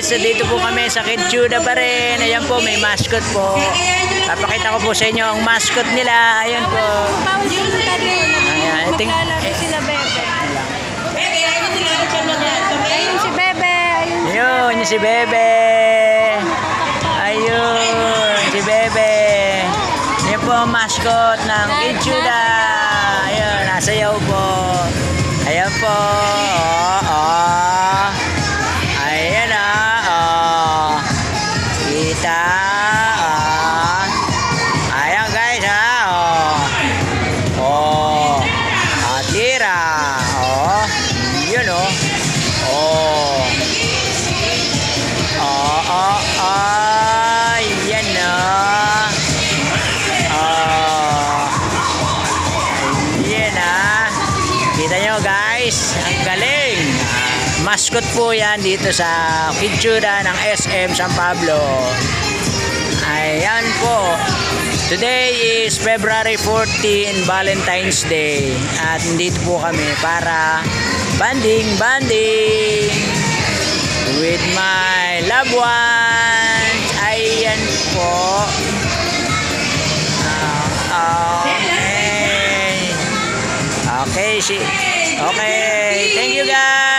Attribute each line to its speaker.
Speaker 1: guys, so dito po kami sa Kitsuda pa rin. Ayan po, may mascot po. Papakita ko po sa inyo ang mascot nila. Ayan po. Ayan,
Speaker 2: sila Bebe. Ayun si Bebe.
Speaker 1: Ayun, yung si Bebe. Ayun, si Bebe. Ayan po ang mascot ng Kitsuda. Ayun, nasayaw po. Ayan po. Ayan kita. Ayan guys tira. Yun yan yan kita nyo guys, ang galing. Mascot po yan dito sa Kitsuda ng SM San Pablo. Ayan po. Today is February 14, Valentine's Day. At nandito po kami para banding with my loved ones. Ayan po. Okay. Okay. Thank you guys.